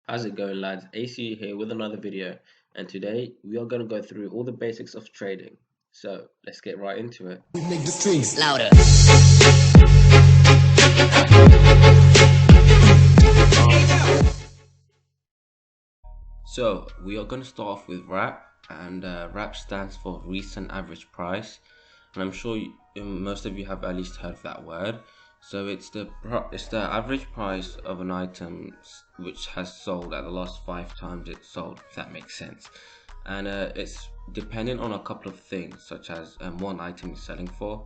How's it going, lads? ACU here with another video, and today we are going to go through all the basics of trading. So let's get right into it. We make the streets louder. So we are going to start off with RAP, and RAP stands for recent average price, and I'm sure most of you have at least heard of that word. So it's the average price of an item which has sold at the last 5 times it sold, if that makes sense. And it's dependent on a couple of things, such as what an item is selling for,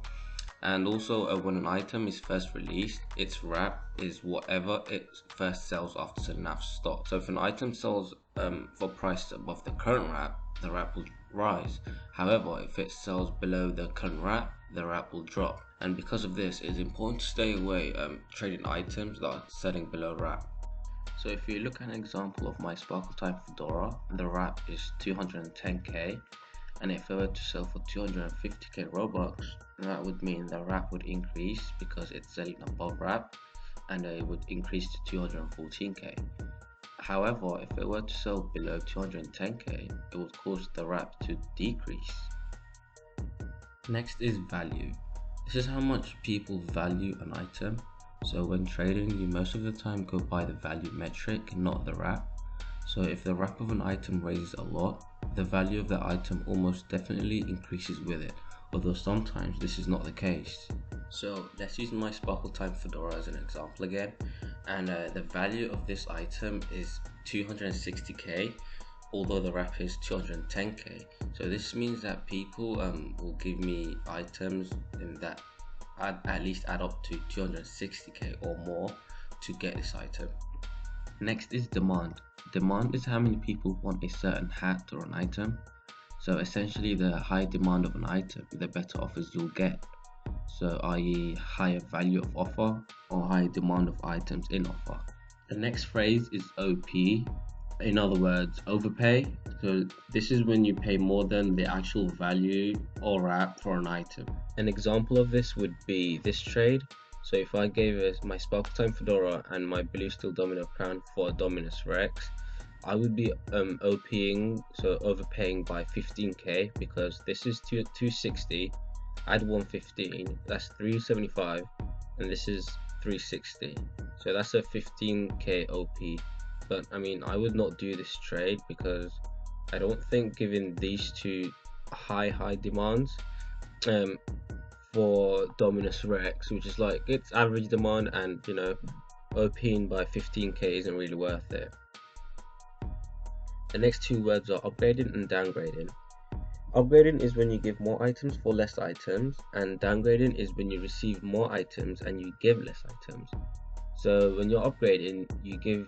and also when an item is first released, its wrap is whatever it first sells after selling out of stock. So if an item sells for prices above the current wrap, the wrap will rise. However, if it sells below the current wrap, the wrap will drop. And because of this, it is important to stay away trading items that are selling below wrap. So if you look at an example of my Sparkle Time Fedora, the wrap is 210k, and if I were to sell for 250k Robux, that would mean the wrap would increase because it's selling above wrap, and it would increase to 214k. However, if it were to sell below 210k, it would cause the wrap to decrease. Next is value. This is how much people value an item. So when trading, you most of the time go by the value metric, not the wrap. So if the wrap of an item raises a lot, the value of the item almost definitely increases with it, although sometimes this is not the case. So let's use my Sparkle Time Fedora as an example again, and the value of this item is 260k, although the wrap is 210k. So this means that people will give me items in that at least add up to 260k or more to get this item. Next is demand. Demand is how many people want a certain hat or an item. So essentially, the higher demand of an item, the better offers you'll get. So i.e. higher value of offer or higher demand of items in offer. The next phrase is OP, in other words, overpay. So this is when you pay more than the actual value or wrap for an item. An example of this would be this trade. So if I gave my Sparkle Time Fedora and my Blue Steel Domino Crown for a Dominus Rex, I would be OPing, so overpaying by 15k, because this is 260, add 115, that's 375, and this is 360. So that's a 15k OP. But I mean, I would not do this trade because I don't think, given these two high demands, for Dominus Rex, which is like its average demand, and OPing by 15k isn't really worth it. The next two words are upgrading and downgrading. Upgrading is when you give more items for less items, and downgrading is when you receive more items and you give less items. So when you're upgrading, you give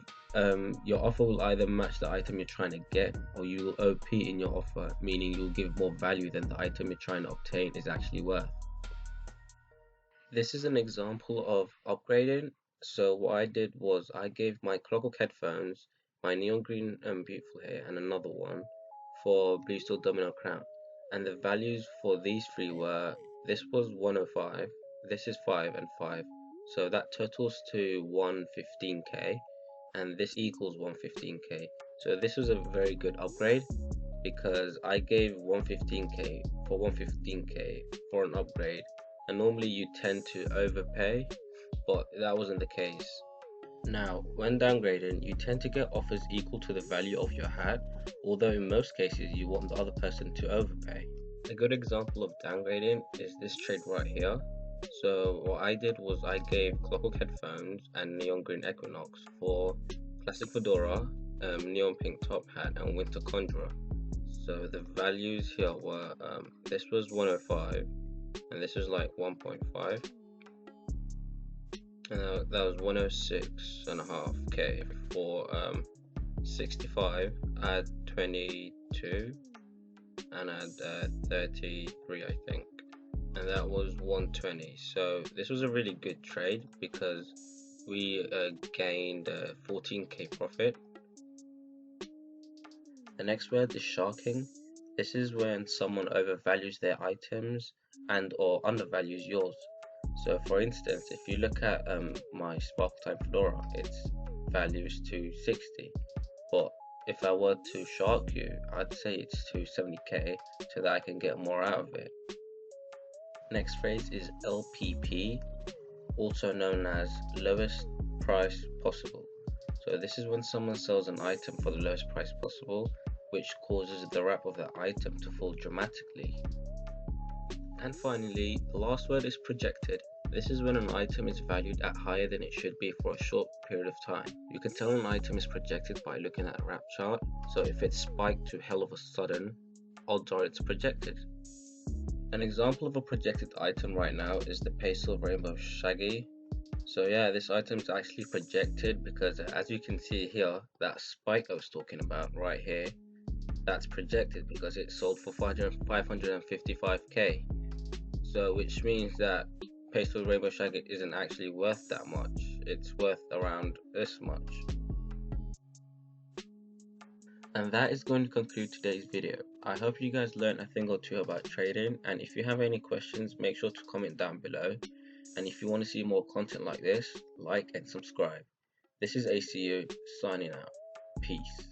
your offer will either match the item you're trying to get, or you will OP in your offer, meaning you'll give more value than the item you're trying to obtain is actually worth. This is an example of upgrading. So what I did was I gave my Clockwork headphones, my neon green Beatville hair, and another one for Blue Steel Domino Crown. And the values for these three were, this was 105, this is 5 and 5. So that totals to 115k, and this equals 115k. So this was a very good upgrade because I gave 115k for an upgrade, and normally you tend to overpay, but that wasn't the case. Now, when downgrading, you tend to get offers equal to the value of your hat, although in most cases you want the other person to overpay. A good example of downgrading is this trade right here. So what I did was I gave Clockwork headphones and neon green Equinox for classic fedora, neon pink top hat, and winter conjurer. So the values here were, this was 105, and this was like 1.5. And that was 106.5k for 65. Add 22 and add 33, I think, and that was 120. So this was a really good trade because we gained 14k profit. The next word is sharking. This is when someone overvalues their items and or undervalues yours. So for instance, if you look at my Sparkle Time Fedora, its value is 260. if I were to shark you, I'd say it's 270k so that I can get more out of it. Next phrase is LPP, also known as lowest price possible. So this is when someone sells an item for the lowest price possible, which causes the wrap of the item to fall dramatically. And finally, the last word is projected. This is when an item is valued at higher than it should be for a short period of time. You can tell an item is projected by looking at a wrap chart, so if it's spiked to hell of a sudden, odds are it's projected. An example of a projected item right now is the Pastel Rainbow Shaggy. So yeah, this item is actually projected because as you can see here, that spike I was talking about right here, that's projected because it sold for 555k. So which means that Pastel Rainbow Shaggy isn't actually worth that much. It's worth around this much. And that is going to conclude today's video. I hope you guys learned a thing or two about trading, and if you have any questions, make sure to comment down below. And if you want to see more content like this, like and subscribe. This is ACU signing out. Peace.